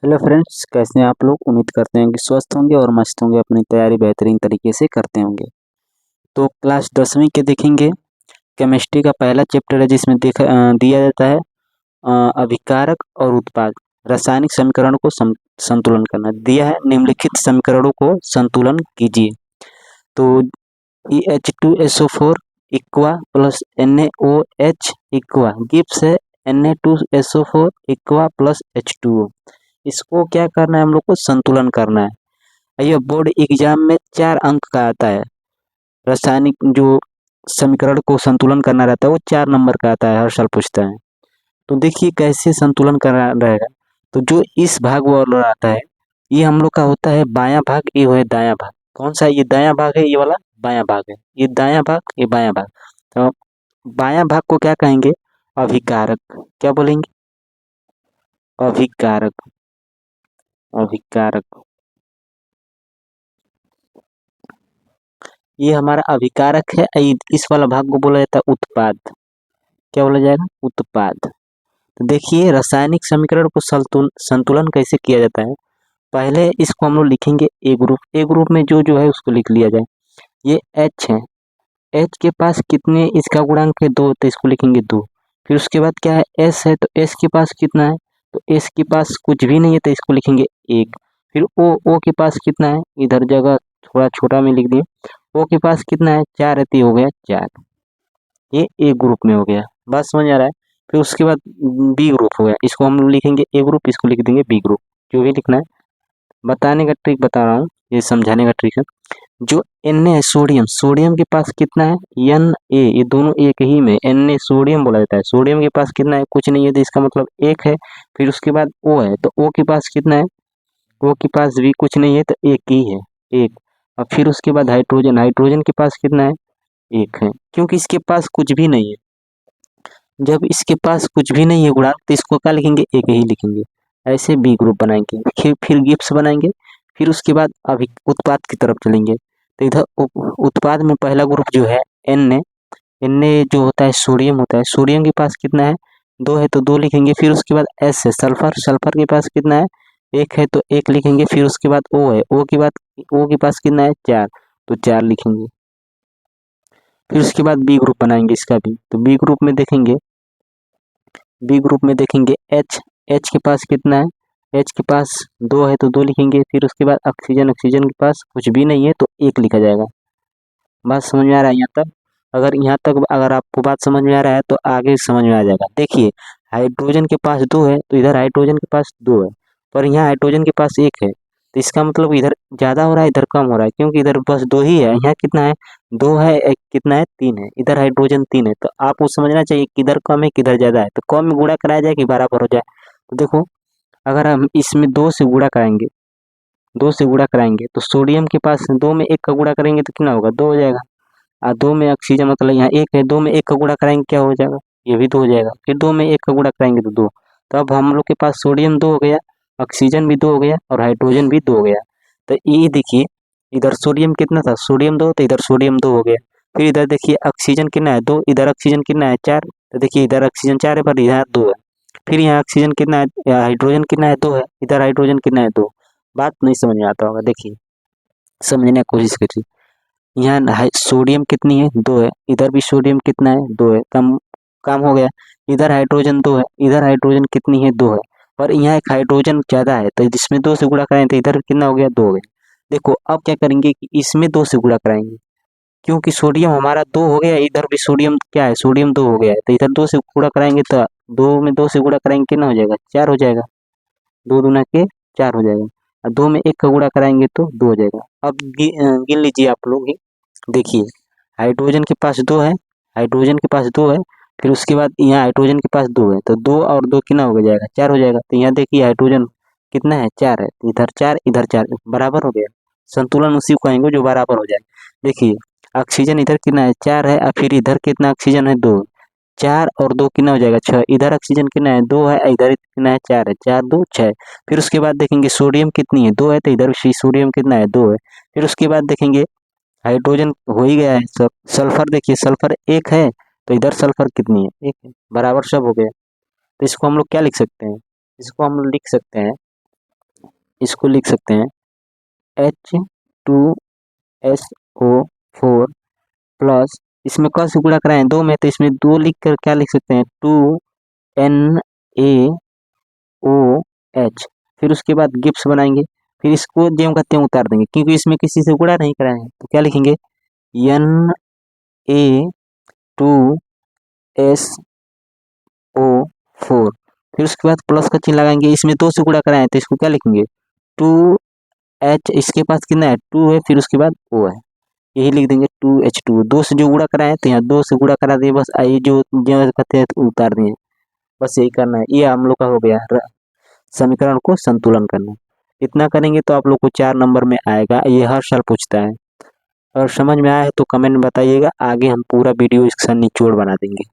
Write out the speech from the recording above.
Hello friends, कैसे हैं आप लोग। उम्मीद करते हैं कि स्वस्थ होंगे और मस्त होंगे, अपनी तैयारी बेहतरीन तरीके से करते होंगे। तो क्लास 10वीं के देखेंगे। केमिस्ट्री का पहला चैप्टर है जिसमें दिया जाता है अभिकारक और उत्पाद। रासायनिक समीकरणों को संतुलन करना दिया है। निम्नलिखित समीकरणों को संतुलन कीजिए। तो EH2SO4 इक्वा प्लस NaOH इक्वा गिव्स है Na2SO4 इक्वा प्लस H2O। इसको क्या करना है, हम लोग को संतुलन करना है। ये बोर्ड एग्जाम में 4 अंक का आता है। रासायनिक जो समीकरण को संतुलन करना रहता है वो 4 नंबर का आता है, हर साल पूछता है। तो देखिए कैसे संतुलन करना रहेगा। तो जो इस भाग वाला आता है ये हम लोग का होता है बायां भाग, ये है दायां भाग। कौन सा, ये दायां भाग है, ये वाला बायां भाग है। ये दायां भाग, ये बायां भाग। तो बायां भाग को क्या कहेंगे, अभिकारक। क्या बोलेंगे, अभिकारक। अभिकारक, ये हमारा अभिकारक है। इस वाला भाग को बोला जाता है उत्पाद। क्या बोला जाएगा, उत्पाद। तो देखिए रासायनिक समीकरण को संतुलन कैसे किया जाता है। पहले इसको हम लोग लिखेंगे ए ग्रुप। ए ग्रुप में जो जो है उसको लिख लिया जाए। ये एच है, एच के पास कितने, इसका गुणांक है 2, तो इसको लिखेंगे 2। फिर उसके बाद क्या है, एस है, तो एस के पास कितना है, तो एस के पास कुछ भी नहीं है, तो इसको लिखेंगे 1। फिर ओ के पास कितना है, इधर जगह थोड़ा छोटा में लिख दिए। ओ के पास कितना है, 4 है, तो ये हो गया 4। ये ए ग्रुप में हो गया। बात समझ आ रहा है। फिर उसके बाद बी ग्रुप हो गया, इसको हम लोग लिखेंगे ए ग्रुप, इसको लिख देंगे बी ग्रुप। जो भी लिखना है, बताने का ट्रिक बता रहा हूँ, ये समझाने का ट्रिक है। जो एन है सोडियम, सोडियम के पास कितना है, एन ए, ये दोनों एक ही में एन ए सोडियम बोला जाता है। सोडियम के पास कितना है, कुछ नहीं है, तो इसका मतलब 1 है। फिर उसके बाद ओ है, तो ओ के पास कितना है, ओ के पास भी कुछ नहीं है, तो एक ही है, 1। और फिर उसके बाद हाइड्रोजन, हाइड्रोजन के पास कितना है, 1 है, क्योंकि इसके पास कुछ भी नहीं है। जब इसके पास कुछ भी नहीं है गुणांक, तो इसको क्या लिखेंगे, एक ही लिखेंगे। ऐसे बी ग्रुप बनाएंगे। फिर गिब्स बनाएंगे। फिर उसके बाद अभी उत्पाद की तरफ चलेंगे। तो इधर उत्पाद में पहला ग्रुप जो है एन ए जो होता है सोडियम होता है। सोडियम के पास कितना है, 2 है, तो 2 लिखेंगे। फिर उसके बाद एस है सल्फर, सल्फर के पास कितना है, 1 है, तो 1 लिखेंगे। फिर उसके बाद ओ है, ओ के पास कितना है, 4, तो 4 लिखेंगे। फिर उसके बाद बी ग्रुप बनाएंगे इसका भी। तो बी ग्रुप में देखेंगे, बी ग्रुप में देखेंगे एच, एच के पास कितना है, एच के पास 2 है, तो 2 लिखेंगे। फिर उसके बाद ऑक्सीजन, ऑक्सीजन के पास कुछ भी नहीं है, तो 1 लिखा जाएगा। बात समझ में आ रहा है यहाँ तक। अगर यहाँ तक अगर आपको बात समझ में आ रहा है तो आगे समझ में आ जाएगा। देखिए हाइड्रोजन के पास 2 है, तो इधर हाइड्रोजन के पास 2 है, पर यहाँ हाइड्रोजन के पास 1 है। तो इसका मतलब इधर ज़्यादा हो रहा है, इधर कम हो रहा है, क्योंकि इधर बस 2 ही है। यहाँ कितना है, 2 है, एक कितना है, 3 है। इधर हाइड्रोजन 3 है, तो आपको समझना चाहिए किधर कम है किधर ज़्यादा है। तो कम में गुणा कराया जाए कि बराबर हो जाए। तो देखो, अगर हम इसमें 2 से गुणा कराएंगे, 2 से गुणा कराएंगे, तो सोडियम के पास 2 में 1 का गुणा करेंगे तो कितना होगा, 2 हो जाएगा। 2 में ऑक्सीजन, मतलब यहाँ 1 है, 2 में 1 का गुणा कराएंगे क्या हो जाएगा, ये भी 2 हो जाएगा। फिर 2 में 1 का गुणा कराएंगे तो 2। तो अब हम लोग के पास सोडियम 2 हो गया, ऑक्सीजन भी 2 हो गया, और हाइड्रोजन भी 2 हो गया। तो ये देखिए, इधर सोडियम कितना था, सोडियम 2, तो इधर सोडियम 2 हो गया। फिर इधर देखिए ऑक्सीजन कितना है, 2, इधर ऑक्सीजन कितना है, 4। तो देखिए इधर ऑक्सीजन 4 है, पर इधर 2 है। फिर यहाँ ऑक्सीजन कितना है, हाइड्रोजन कितना है, 2 है, इधर हाइड्रोजन कितना है, 2। बात नहीं समझ में आता होगा, देखिए समझने की कोशिश करिए। यहाँ सोडियम कितनी है, 2 है, इधर भी सोडियम कितना है, 2 है, कम काम हो गया। इधर हाइड्रोजन 2 है, इधर हाइड्रोजन कितनी है, 2 है, पर यहाँ एक हाइड्रोजन ज़्यादा है, तो जिसमें 2 से गुणा कराएं तो इधर कितना हो गया, 2 हो गया। देखो अब क्या करेंगे कि इसमें 2 से गुणा कराएंगे, क्योंकि सोडियम हमारा 2 हो गया, इधर भी सोडियम क्या है, सोडियम 2 हो गया है, तो इधर 2 से गुणा कराएंगे तो 2 में 2 से गुणा कराएंगे कितना हो जाएगा, 4 हो जाएगा। 2 दूना के 4 हो जाएगा। और 2 में 1 का गुणा कराएंगे तो 2 हो जाएगा। अब गिन लीजिए आप लोग ही। देखिए हाइड्रोजन के पास 2 है, हाइड्रोजन के पास 2 है। फिर उसके बाद यहाँ हाइड्रोजन के पास 2 है, तो 2 और 2 कितना हो जाएगा, 4 हो जाएगा। तो यहाँ देखिए हाइड्रोजन कितना है, 4 है, तो इधर 4 इधर 4 बराबर हो गया। संतुलन उसी को कहेंगे जो बराबर हो जाए। देखिए ऑक्सीजन इधर कितना है, 4 है, और फिर इधर कितना ऑक्सीजन है, 2। 4 और 2 कितना हो जाएगा, 6। इधर ऑक्सीजन कितना है, 2 है, इधर कितना है, 4 है, 4 2 6। फिर उसके बाद देखेंगे सोडियम कितनी है, 2 है, तो इधर सोडियम कितना है, 2 है। फिर उसके बाद देखेंगे हाइड्रोजन हो ही गया है सब। सल्फर देखिए, सल्फर 1 है, तो इधर सल्फर कितनी है, 1 है, बराबर सब हो गया। तो इसको हम लोग क्या लिख सकते हैं, इसको हम लोग लिख सकते हैं इसको लिख सकते हैं H2SO4 प्लस, इसमें क से गुणा कराएं 2 में, तो इसमें 2 लिख कर क्या लिख सकते हैं 2NaOH। फिर उसके बाद गिब्स बनाएंगे, फिर इसको ज्यों का त्यों उतार देंगे क्योंकि इसमें किसी से गुणा नहीं कराए हैं। तो क्या लिखेंगे Na2SO4। फिर उसके बाद प्लस का चिन्ह लगाएंगे, इसमें 2 से गुणा कराए हैं तो इसको क्या लिखेंगे 2H, इसके पास कितना है 2 है, फिर उसके बाद O है, यही लिख देंगे 2H2। 2 से जो गुणा कराए तो यहाँ 2 से गुणा करा दिए, बस ये जो कहते हैं तो उतार दिए, बस यही करना है। ये हम लोग का हो गया समीकरण को संतुलन करना। इतना करेंगे तो आप लोग को 4 नंबर में आएगा, ये हर साल पूछता है। और समझ में आया है तो कमेंट में बताइएगा, आगे हम पूरा वीडियो इसका निचोड़ बना देंगे।